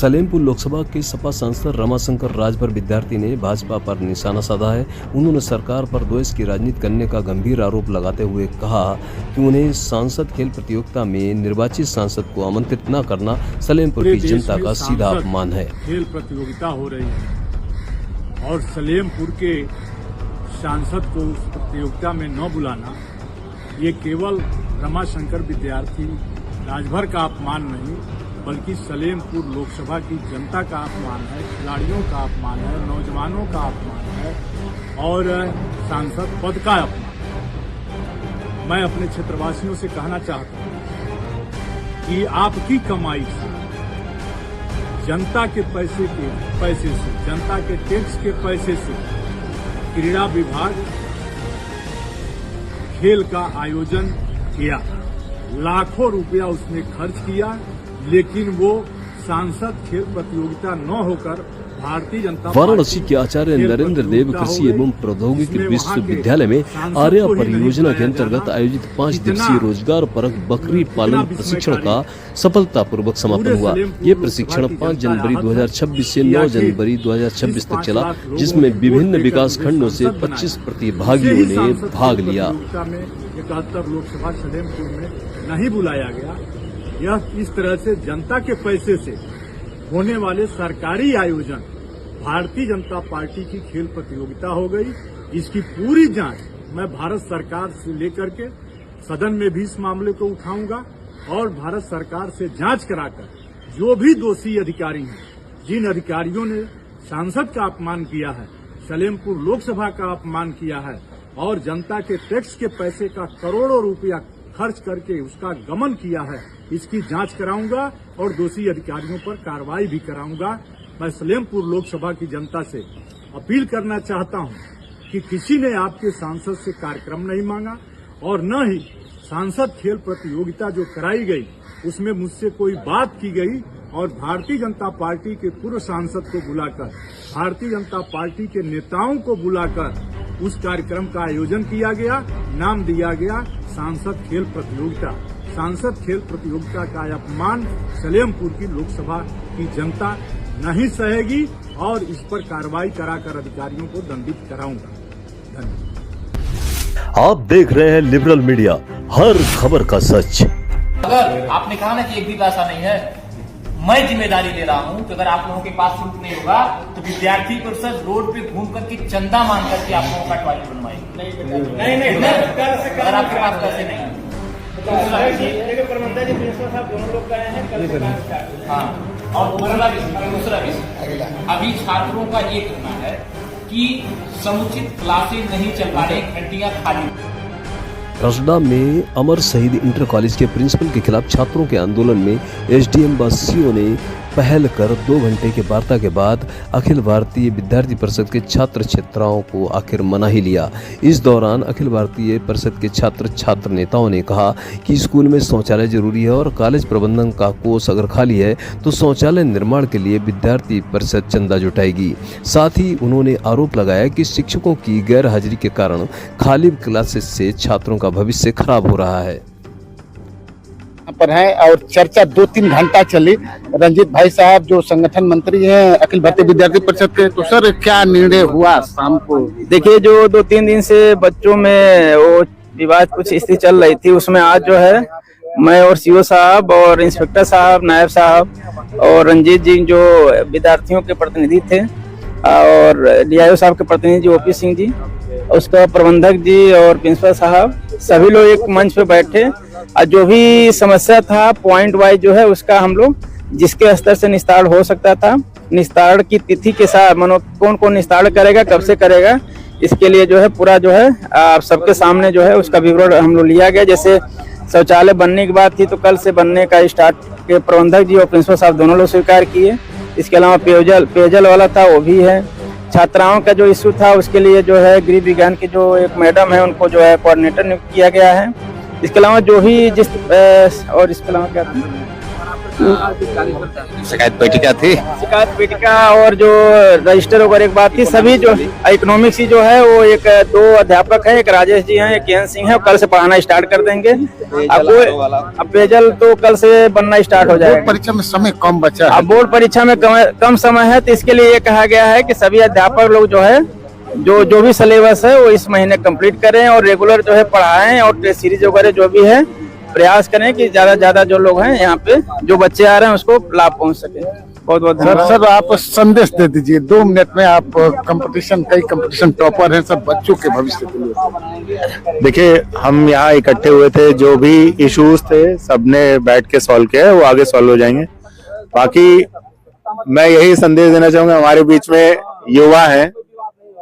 सलेमपुर लोकसभा के सपा सांसद रमाशंकर राजभर विद्यार्थी ने भाजपा पर निशाना साधा है। उन्होंने सरकार पर द्वेष की राजनीति करने का गंभीर आरोप लगाते हुए कहा कि उन्हें सांसद खेल प्रतियोगिता में निर्वाचित सांसद को आमंत्रित न करना सलेमपुर की जनता का सीधा अपमान है। खेल प्रतियोगिता हो रही है और सलेमपुर के सांसद को उस प्रतियोगिता में न बुलाना ये केवल रमाशंकर विद्यार्थी राजभर का अपमान नहीं बल्कि सलेमपुर लोकसभा की जनता का अपमान है, खिलाड़ियों का अपमान है, नौजवानों का अपमान है और सांसद पद का अपमान है। मैं अपने क्षेत्रवासियों से कहना चाहता हूं कि आपकी कमाई से, जनता के पैसे से, जनता के टैक्स के पैसे से क्रीड़ा विभाग खेल का आयोजन किया, लाखों रुपया उसने खर्च किया, लेकिन वो सांसद खेल प्रतियोगिता न होकर भारतीय जनता वाराणसी के आचार्य नरेंद्र देव कृषि एवं प्रौद्योगिकी विश्वविद्यालय में आर्या परियोजना के अंतर्गत आयोजित 5 दिवसीय रोजगार परक बकरी पालन प्रशिक्षण का सफलतापूर्वक समापन हुआ। ये प्रशिक्षण 5 जनवरी 2026 से 9 जनवरी 2026 तक चला, जिसमें विभिन्न विकास खंडों से 25 प्रतिभागियों ने भाग लिया। 71 लोकसभा सलेमपुर में नहीं बुलाया गया। यह इस तरह से जनता के पैसे से होने वाले सरकारी आयोजन भारतीय जनता पार्टी की खेल प्रतियोगिता हो गई। इसकी पूरी जांच मैं भारत सरकार से लेकर के सदन में भी इस मामले को उठाऊंगा और भारत सरकार से जांच कराकर जो भी दोषी अधिकारी हैं, जिन अधिकारियों ने सांसद का अपमान किया है, सलेमपुर लोकसभा का अपमान किया है और जनता के टैक्स के पैसे का करोड़ों रुपया खर्च करके उसका गमन किया है, इसकी जांच कराऊंगा और दोषी अधिकारियों पर कार्रवाई भी कराऊंगा। मैं सलेमपुर लोकसभा की जनता से अपील करना चाहता हूं कि किसी ने आपके सांसद से कार्यक्रम नहीं मांगा और न ही सांसद खेल प्रतियोगिता जो कराई गई उसमें मुझसे कोई बात की गई और भारतीय जनता पार्टी के पूर्व सांसद को बुलाकर, भारतीय जनता पार्टी के नेताओं को बुलाकर उस कार्यक्रम का आयोजन किया गया, नाम दिया गया सांसद खेल प्रतियोगिता। सांसद खेल प्रतियोगिता का अपमान सलेमपुर की लोकसभा की जनता नहीं सहेगी और इस पर कार्रवाई कराकर अधिकारियों को दंडित कराऊंगा। धन्यवाद। आप देख रहे हैं लिबरल मीडिया, हर खबर का सच। अगर आपने कहा ना कि एक भी पैसा नहीं है, मैं जिम्मेदारी ले रहा हूं कि अगर आप लोगों के पास शुल्क नहीं होगा तो विद्यार्थी परिषद रोड पे घूम करके चंदा मांग करके आप लोगों का टॉयलेट बनवाएगी। नहीं, अगर आपके पास पैसे नहीं है हाँ। और दूसरा विषय अभी छात्रों का ये कहना है कि समुचित क्लासेज नहीं चल पा रही, घंटियां खाली। रसडा में अमर शहीद इंटर कॉलेज के प्रिंसिपल के खिलाफ छात्रों के आंदोलन में एसडीएम व सीओ ने पहल कर 2 घंटे के वार्ता के बाद अखिल भारतीय विद्यार्थी परिषद के छात्र छात्राओं को आखिर मना ही लिया। इस दौरान अखिल भारतीय परिषद के छात्र नेताओं ने कहा कि स्कूल में शौचालय जरूरी है और कॉलेज प्रबंधन का कोष अगर खाली है तो शौचालय निर्माण के लिए विद्यार्थी परिषद चंदा जुटाएगी। साथ ही उन्होंने आरोप लगाया कि शिक्षकों की गैर हाजिरी के कारण खाली क्लासेस से छात्रों का भविष्य खराब हो रहा है। पर है और चर्चा 2-3 घंटा चली। रंजीत भाई साहब जो संगठन मंत्री हैं अखिल भारतीय विद्यार्थी परिषद के, तो सर क्या निर्णय हुआ शाम को? देखिए, जो 2-3 दिन से बच्चों में वो विवाद कुछ स्थिति चल रही थी, उसमें आज जो है मैं और सीओ साहब और इंस्पेक्टर साहब, नायब साहब और रंजीत जी जो विद्यार्थियों के प्रतिनिधि थे और डीआईओ साहब के प्रतिनिधि ओपी सिंह जी, उसका प्रबंधक जी और प्रिंसिपल साहब, सभी लोग एक मंच पे बैठे और जो भी समस्या था पॉइंट वाइज जो है उसका हम लोग जिसके स्तर से निस्तारण हो सकता था, निस्तारण की तिथि के साथ मानो कौन कौन निस्तारण करेगा, कब से करेगा, इसके लिए जो है पूरा जो है आप सबके सामने जो है उसका विवरण हम लोग लिया गया। जैसे शौचालय बनने की बात थी तो कल से बनने का स्टार्ट के प्रबंधक जी और प्रिंसिपल साहब दोनों लोग स्वीकार किए। इसके अलावा पेयजल वाला था वो भी है। छात्राओं का जो इश्यू था उसके लिए जो है गृह विज्ञान की जो एक मैडम है उनको जो है कोऑर्डिनेटर नियुक्त किया गया है। इसके अलावा जो ही जिस और इसके अलावा क्या था, शिकायत पेटिका थी। शिकायत पेटिका और जो रजिस्टर वगैरह एक बात थी, सभी जो इकोनॉमिक्स ही जो है वो एक 2 अध्यापक हैं, एक राजेश जी हैं, एक केएन सिंह है, कल से पढ़ाना स्टार्ट कर देंगे। अब पेयजल तो कल से बनना स्टार्ट हो जाएगा। परीक्षा में समय कम बचा है। अब बोर्ड परीक्षा में कम समय है, तो इसके लिए ये कहा गया है कि सभी अध्यापक लोग जो है जो भी सिलेबस है वो इस महीने कंप्लीट करें और रेगुलर जो है पढ़ाएं और टेस्ट सीरीज वगैरह जो भी है प्रयास करें कि ज्यादा ज्यादा जो लोग हैं यहाँ पे जो बच्चे आ रहे हैं उसको लाभ पहुंच सके। बहुत बहुत धन्यवाद। सर आप संदेश दे दीजिए 2 मिनट में। आप कई कंपटीशन टॉपर हैं, सब बच्चों के भविष्य के लिए। देखिए, हम यहाँ इकट्ठे हुए थे, जो भी इश्यूज थे सबने बैठ के सॉल्व किया है, वो आगे सॉल्व हो जाएंगे। बाकी मैं यही संदेश देना चाहूंगा, हमारे बीच में युवा हैं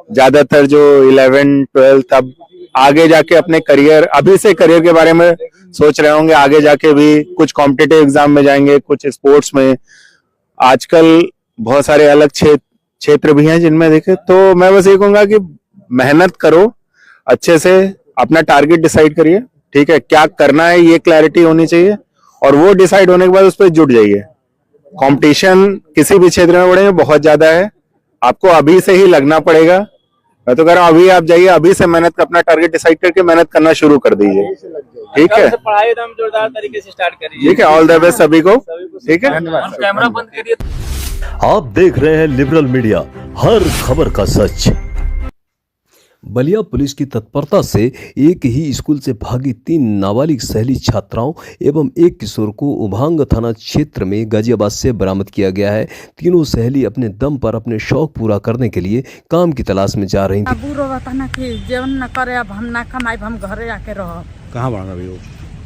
ज्यादातर जो 11, 12 अब आगे जाके अपने करियर, अभी से करियर के बारे में सोच रहे होंगे, आगे जाके भी कुछ कॉम्पिटिटिव एग्जाम में जाएंगे, कुछ स्पोर्ट्स में। आजकल बहुत सारे अलग क्षेत्र भी हैं जिनमें देखे, तो मैं बस ये कहूंगा कि मेहनत करो, अच्छे से अपना टारगेट डिसाइड करिए, ठीक है, क्या करना है ये क्लैरिटी होनी चाहिए, और वो डिसाइड होने के बाद उस पर जुट जाइए। कंपटीशन किसी भी क्षेत्र में बढ़ेगा बहुत ज्यादा है, आपको अभी से ही लगना पड़ेगा। मैं तो कह रहा हूँ अभी आप जाइए, अभी से मेहनत, अपना टारगेट डिसाइड करके मेहनत करना शुरू कर दीजिए, ठीक है। पढ़ाई एकदम जोरदार तरीके से स्टार्ट करिए, ठीक है। ऑल द बेस्ट सभी को, ठीक है। कैमरा बंद करिए। आप देख रहे हैं लिबरल मीडिया, हर खबर का सच। बलिया पुलिस की तत्परता से एक ही स्कूल से भागी 3 नाबालिग सहेली छात्राओं एवं एक किशोर को उभांग थाना क्षेत्र में गाजियाबाद से बरामद किया गया है। तीनों सहेली अपने दम पर अपने शौक पूरा करने के लिए काम की तलाश में जा रही थी। बुरो बताना कि जीवन न करे, अब हम ना कमाई, हम घरे आके रहो। कहाँ बना अभी वो?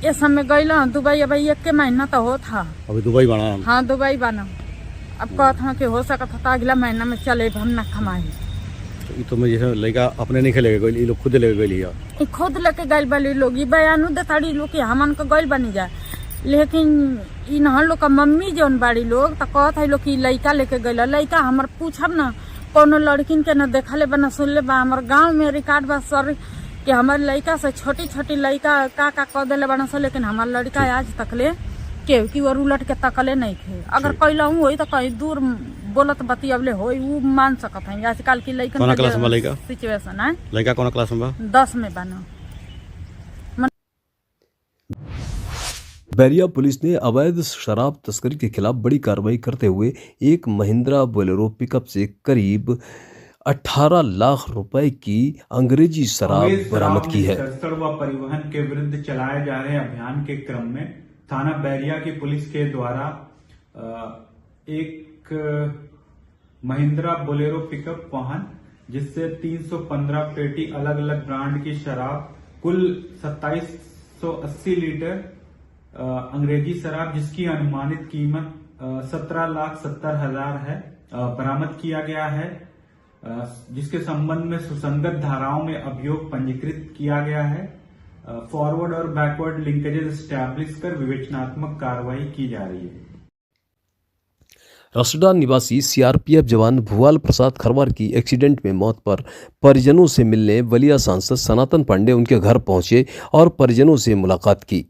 ये समय गईला दुबई, अब 1 महीना तो हो था। अभी दुबई बना? हाँ दुबई बना। अब कहत हूँ कि हो सकता था अगला महीना में चले, हम ना कमाई। तो मैं जैसे लड़का अपने नहीं खेलेगा, कोई ये लोग खुद लेके गई, खुद लेके गई वाली लोग बयानू देताड़ी लोग कि हमन के गई बनी जाए, लेकिन इन लोग का मम्मी जौन बाड़ी लोग तो कहत है लोग कि लड़का लेके गई। लड़का हमार पूछब ना, कोनो लड़किन के न देखले बा न सुनले बा। हमार गाँव में रिकॉर्ड बा सर कि हमार लड़का से छोटी छोटी लड़का का कह दिले बना सो, लेकिन हमार लड़का आज तकले केहू की ओर उलट के तकले नहीं थे। अगर कहला हूँ वही तो कहीं दूर बोलत बतियवले होई वो मान सकत है। आजकल की लड़कन कौन क्लास में लड़का? सिचुएशन है लड़का कौन क्लास में बा? 10 में बना। बैरिया पुलिस ने अवैध शराब तस्करी के खिलाफ बड़ी कार्रवाई करते हुए एक महिंद्रा बोलेरो पिकअप से करीब 18 लाख रुपए की अंग्रेजी शराब बरामद की है। तस्कर व परिवहन के विरुद्ध चलाए जा रहे अभियान के क्रम में थाना बैरिया की पुलिस के द्वारा एक महिंद्रा बोलेरो पिकअप वाहन जिससे 315 पेटी अलग अलग ब्रांड की शराब, कुल 2780 लीटर अंग्रेजी शराब जिसकी अनुमानित कीमत 17,70,000 है, बरामद किया गया है, जिसके संबंध में सुसंगत धाराओं में अभियोग पंजीकृत किया गया है। फॉरवर्ड और बैकवर्ड लिंकेजेस स्टैब्लिश कर विवेचनात्मक कार्रवाई की जा रही है। रसडा निवासी सीआरपीएफ जवान भुवाल प्रसाद खरवार की एक्सीडेंट में मौत पर परिजनों से मिलने बलिया सांसद सनातन पांडे उनके घर पहुंचे और परिजनों से मुलाकात की।